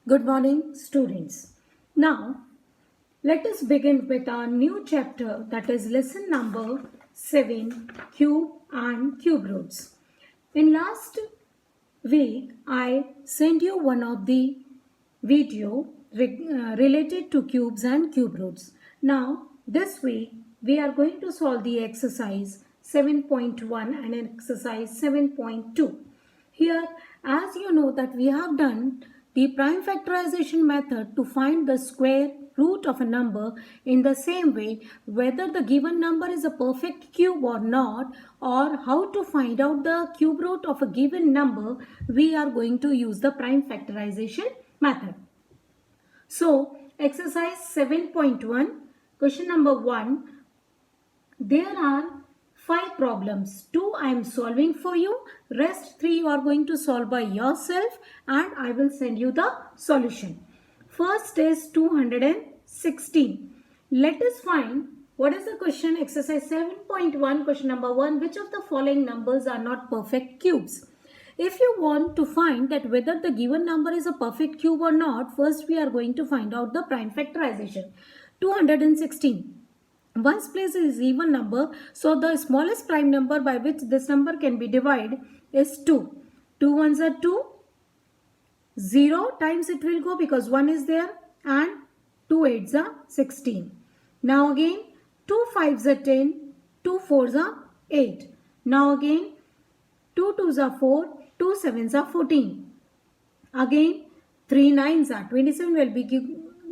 Good morning, students. Now, let us begin with our new chapter, that is lesson number 7, Cube and Cube Roots. In last week, I sent you one of the video related to cubes and cube roots. Now, this week, we are going to solve the exercise 7.1 and exercise 7.2. Here, as you know that we have done the prime factorization method to find the square root of a number. In the same way, whether the given number is a perfect cube or not, or how to find out the cube root of a given number, we are going to use the prime factorization method. So, exercise 7.1, question number 1. There are 5 problems. 2 I am solving for you. Rest 3 you are going to solve by yourself and I will send you the solution. First is 216. Let us find what is the question. Exercise 7.1, question number 1. Which of the following numbers are not perfect cubes? If you want to find that whether the given number is a perfect cube or not, first we are going to find out the prime factorization. 216. Ones place is even number, so the smallest prime number by which this number can be divided is 2. 2 ones are 2, 0 times it will go because 1 is there, and 2 eights are 16. Now again 2 fives are 10, 2 fours are 8. Now again 2 twos are 4, 2 sevens are 14. Again 3 nines are 27 will be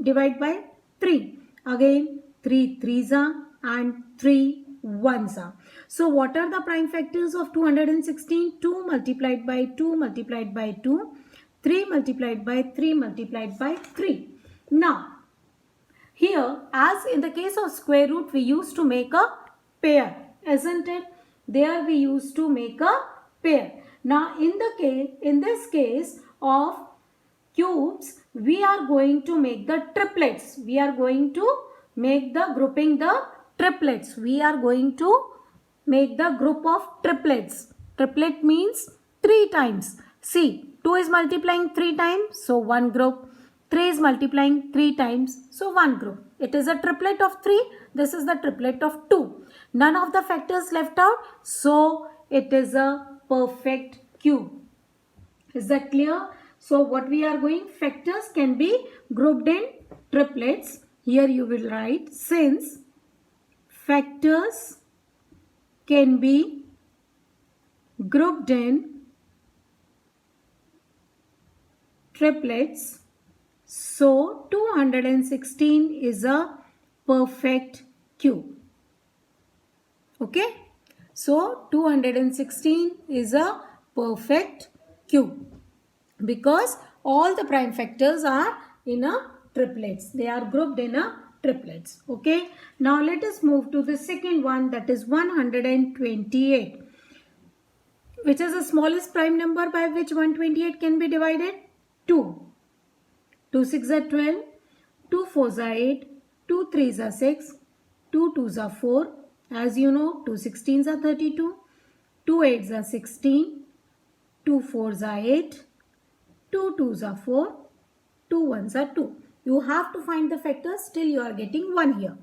divided by 3. Again 3 threes are and 3 ones are. So what are the prime factors of 216? 2 multiplied by 2 multiplied by 2, 3 multiplied by 3 multiplied by 3. Now here, as in the case of square root, we used to make a pair, isn't it? There we used to make a pair. Now in this case of cubes, we are going to make the triplets. We are going to make the grouping the triplets. We are going to make the group of triplets. Triplet means 3 times. See, 2 is multiplying 3 times, so 1 group. 3 is multiplying 3 times, so 1 group. It is a triplet of 3. This is the triplet of 2. None of the factors left out, so it is a perfect cube. Is that clear? So what we are going, factors can be grouped in triplets. Here you will write, since factors can be grouped in triplets, so 216 is a perfect cube. Okay? So 216 is a perfect cube because all the prime factors are in a triplets. They are grouped in a triplets. Okay? Now let us move to the second one, that is 128. Which is the smallest prime number by which 128 can be divided? 2. 2 6 are 12, 2 4s are 8, 2 3s are 6, 2 2s are 4. As you know, 2 16s are 32, 2 8s are 16, 2 4s are 8, 2 2s are 4, 2 1s are 2. You have to find the factors till you are getting 1 here.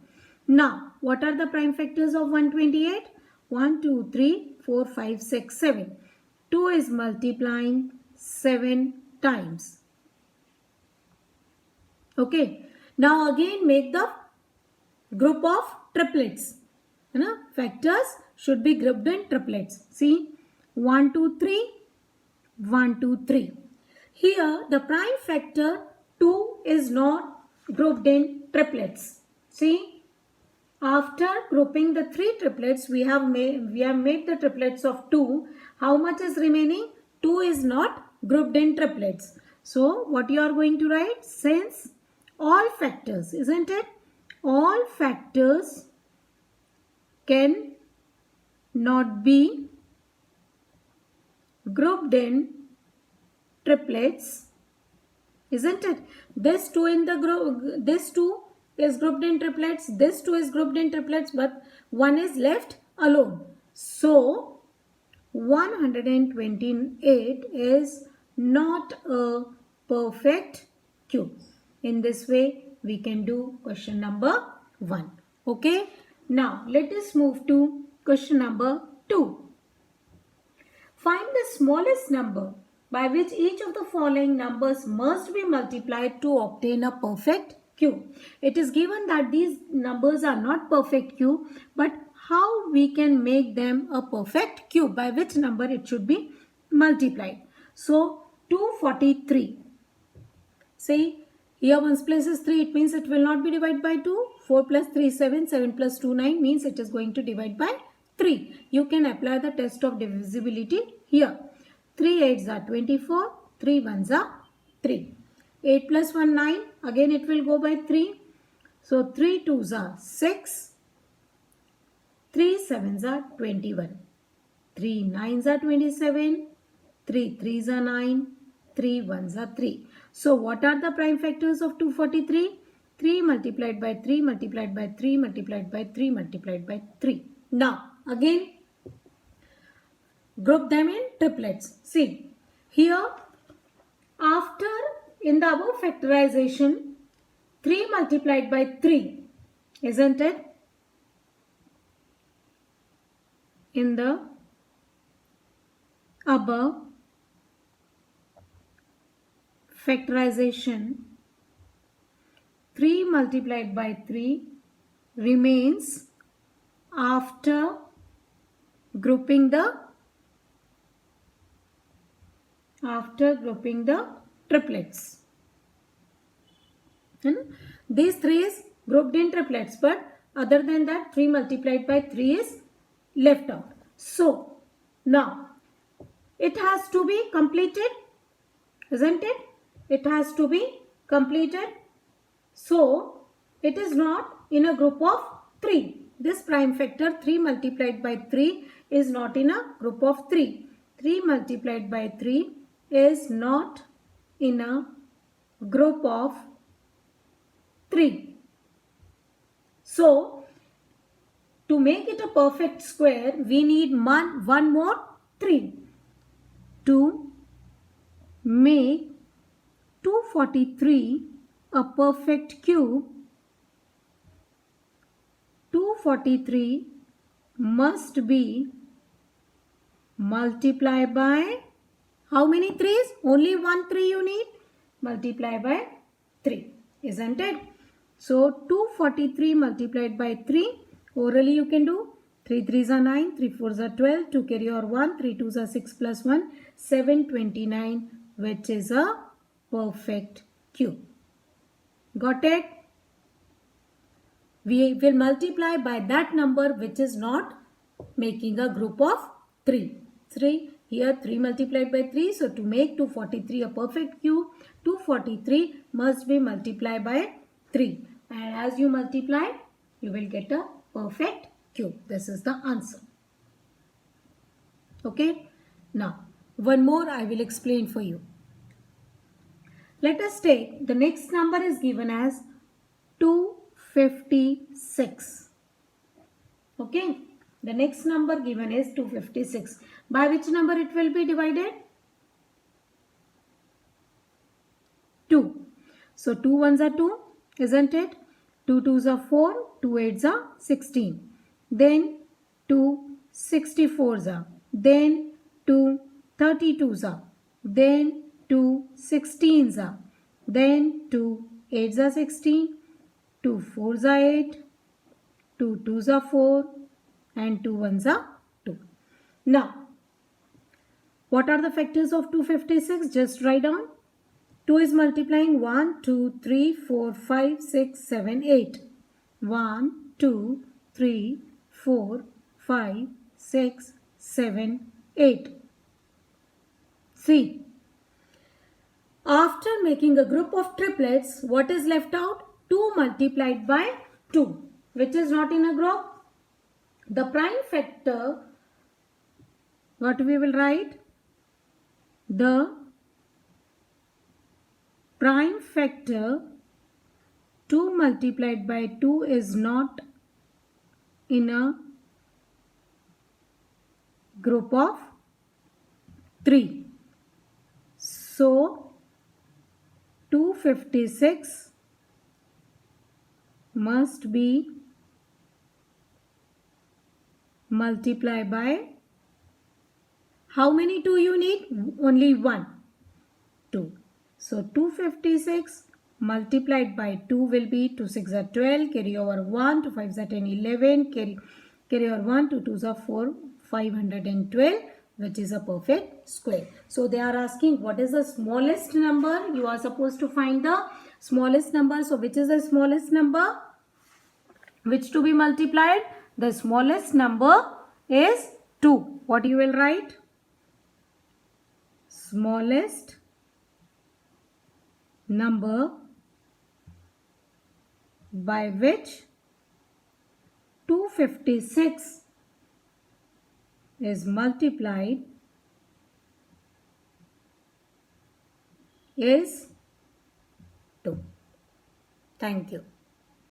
Now, what are the prime factors of 128? 1, 2, 3, 4, 5, 6, 7. 2 is multiplying 7 times. Okay. Now again make the group of triplets. Factors should be grouped in triplets. See, 1, 2, 3, 1, 2, 3. Here the prime factor 2 is not grouped in triplets. See, after grouping the 3 triplets, we have made the triplets of 2. How much is remaining? 2 is not grouped in triplets. So what you are going to write? Since all factors, isn't it? All factors can not be grouped in triplets, isn't it? This 2 in the group, this 2 is grouped in triplets, this 2 is grouped in triplets, but 1 is left alone. So 128 is not a perfect cube. In this way, we can do question number 1. Okay. Now, let us move to question number 2. Find the smallest number by which each of the following numbers must be multiplied to obtain a perfect cube. It is given that these numbers are not perfect cube, but how we can make them a perfect cube, by which number it should be multiplied. So, 243. See, here one's place is 3. It means it will not be divided by 2. 4 plus 3, 7. 7 plus 2, 9 means it is going to divide by 3. You can apply the test of divisibility here. 3 8s are 24. 3 1s are 3. 8 plus 1, 9. Again it will go by 3. So 3 2s are 6. 3 7s are 21. 3 9s are 27. 3 3s are 9. 3 1s are 3. So what are the prime factors of 243? 3 multiplied by 3 multiplied by 3 multiplied by 3 multiplied by 3. Now again group them in triplets. See, here after in the above factorization 3 multiplied by 3, isn't it? In the above factorization 3 multiplied by 3 remains after grouping the triplets. These 3 is grouped in triplets, but other than that 3 multiplied by 3 is left out. So now it has to be completed, isn't it? It has to be completed. So it is not in a group of 3. This prime factor 3 multiplied by 3 is not in a group of 3. 3 multiplied by 3 is not in a group of 3. So to make it a perfect square, we need one more 3. To make 243 a perfect cube, 243 must be multiplied by how many 3's? Only one 3 you need. Multiply by 3, isn't it? So 243 multiplied by 3, orally you can do 3 3s are 9, 3 4s are 12, 2 carry over 1, 3 2s are 6 plus 1, 729, which is a perfect cube. Got it? We will multiply by that number which is not making a group of 3. 3 here 3 multiplied by 3. So to make 243 a perfect cube, 243 must be multiplied by 3. And as you multiply, you will get a perfect cube. This is the answer. Okay. Now, one more I will explain for you. Let us take the next number is given as 256. Okay. The next number given is 256. By which number it will be divided? 2. So 2 1s are 2, isn't it? 2 2s are 4, 2 8s are 16. Then 2 64s are. Then 2 32s are. Then 2 16s are. Then 2 8s are 16. 2 4s are 8. 2 2s are 4. And 2 1s are 2. Now, what are the factors of 256? Just write down. 2 is multiplying 1, 2, 3, 4, 5, 6, 7, 8. 1, 2, 3, 4, 5, 6, 7, 8. See, after making a group of triplets, what is left out? 2 multiplied by 2, which is not in a group. The prime factor, what we will write? The prime factor 2 multiplied by 2 is not in a group of 3. So 2 256 must be multiplied by, how many 2 you need? Only one, 2. So 256 multiplied by 2 will be 2 6 are 12, carry over 1, 2 5 are 10, 11, carry over 1, 2 2 are 4, 512, which is a perfect square. So they are asking what is the smallest number? You are supposed to find the smallest number. So which is the smallest number? Which to be multiplied? The smallest number is 2. What you will write? Smallest number by which 256 is multiplied is 2. Thank you.